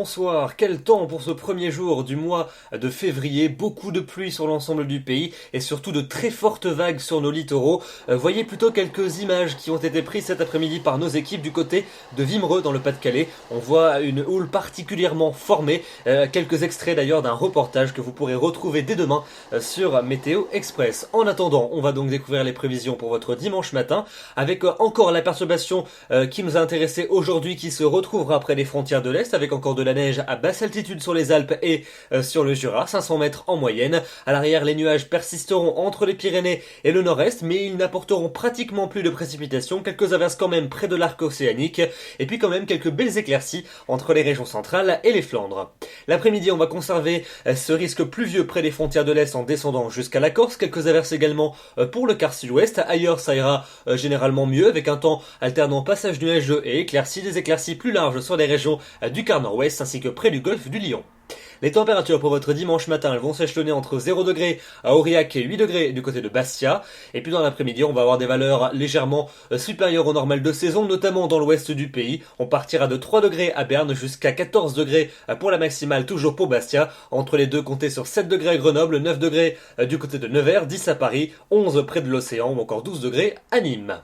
bonsoir. Quel temps pour ce premier jour du mois de février. Beaucoup de pluie sur l'ensemble du pays et surtout de très fortes vagues sur nos littoraux. Voyez plutôt quelques images qui ont été prises cet après-midi par nos équipes du côté de Wimereux dans le Pas-de-Calais. On voit une houle particulièrement formée. Quelques extraits d'ailleurs d'un reportage que vous pourrez retrouver dès demain sur Météo Express. En attendant, on va donc découvrir les prévisions pour votre dimanche matin avec encore la perturbation qui nous a intéressé aujourd'hui qui se retrouvera près des frontières de l'Est avec encore de la neige à basse altitude sur les Alpes et sur le Jura, 500 mètres en moyenne. À l'arrière, les nuages persisteront entre les Pyrénées et le nord-est, mais ils n'apporteront pratiquement plus de précipitations, quelques averses quand même près de l'arc océanique, et puis quand même quelques belles éclaircies entre les régions centrales et les Flandres. L'après-midi, on va conserver ce risque pluvieux près des frontières de l'Est en descendant jusqu'à la Corse, quelques averses également pour le quart sud-ouest. Ailleurs, ça ira généralement mieux, avec un temps alternant passage nuageux et éclaircies, des éclaircies plus larges sur les régions du quart nord-ouest ainsi que près du golfe du Lion. Les températures pour votre dimanche matin, elles vont s'échelonner entre 0 degrés à Aurillac et 8 degrés du côté de Bastia. Et puis dans l'après-midi, on va avoir des valeurs légèrement supérieures au normal de saison, notamment dans l'ouest du pays. On partira de 3 degrés à Berne jusqu'à 14 degrés pour la maximale, toujours pour Bastia. Entre les deux, comptez sur 7 degrés à Grenoble, 9 degrés du côté de Nevers, 10 à Paris, 11 près de l'océan ou encore 12 degrés à Nîmes.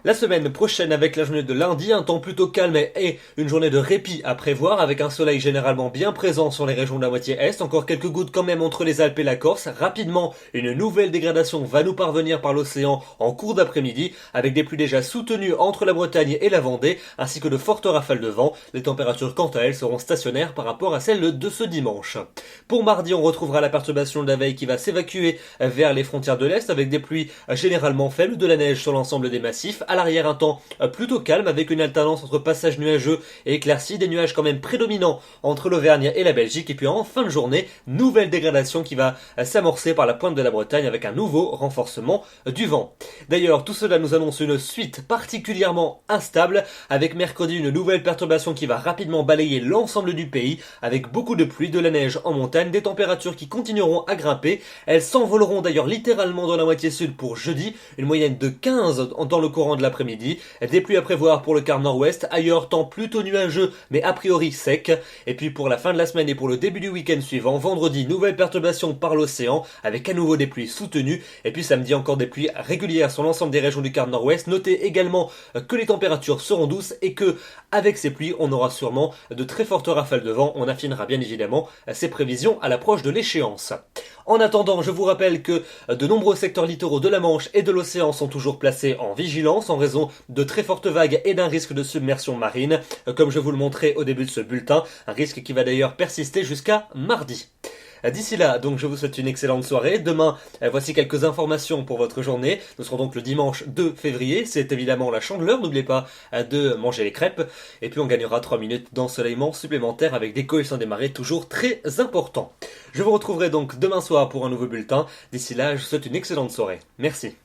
La semaine prochaine avec la journée de lundi, un temps plutôt calme et une journée de répit à prévoir avec un soleil généralement bien présent sur les régions de la moitié est, encore quelques gouttes quand même entre les Alpes et la Corse. Rapidement, une nouvelle dégradation va nous parvenir par l'océan en cours d'après-midi avec des pluies déjà soutenues entre la Bretagne et la Vendée ainsi que de fortes rafales de vent. Les températures quant à elles seront stationnaires par rapport à celles de ce dimanche. Pour mardi, on retrouvera la perturbation de la veille qui va s'évacuer vers les frontières de l'Est avec des pluies généralement faibles, de la neige sur l'ensemble des massifs. À l'arrière, un temps plutôt calme avec une alternance entre passages nuageux et éclaircies, des nuages quand même prédominants entre l'Auvergne et la Belgique. Et puis en fin de journée, nouvelle dégradation qui va s'amorcer par la pointe de la Bretagne avec un nouveau renforcement du vent. D'ailleurs, tout cela nous annonce une suite particulièrement instable avec mercredi une nouvelle perturbation qui va rapidement balayer l'ensemble du pays avec beaucoup de pluie, de la neige en montagne, des températures qui continueront à grimper. Elles s'envoleront d'ailleurs littéralement dans la moitié sud pour jeudi, une moyenne de 15 dans le courant de l'après-midi. Des pluies à prévoir pour le quart nord-ouest, ailleurs temps plutôt nuageux mais a priori sec. Et puis pour la fin de la semaine et pour le début du week-end suivant, vendredi, nouvelle perturbation par l'océan avec à nouveau des pluies soutenues. Et puis samedi, encore des pluies régulières sur l'ensemble des régions du quart nord-ouest. Notez également que les températures seront douces et que avec ces pluies, on aura sûrement de très fortes rafales de vent. On affinera bien évidemment ces prévisions à l'approche de l'échéance. En attendant, je vous rappelle que de nombreux secteurs littoraux de la Manche et de l'océan sont toujours placés en vigilance en raison de très fortes vagues et d'un risque de submersion marine, comme je vous le montrais au début de ce bulletin, un risque qui va d'ailleurs persister jusqu'à mardi. D'ici là, donc je vous souhaite une excellente soirée. Demain, voici quelques informations pour votre journée. Nous serons donc le dimanche 2 février. C'est évidemment la Chandeleur. N'oubliez pas de manger les crêpes. Et puis on gagnera 3 minutes d'ensoleillement supplémentaire avec des coefficients des marées toujours très importants. Je vous retrouverai donc demain soir pour un nouveau bulletin. D'ici là, je vous souhaite une excellente soirée. Merci.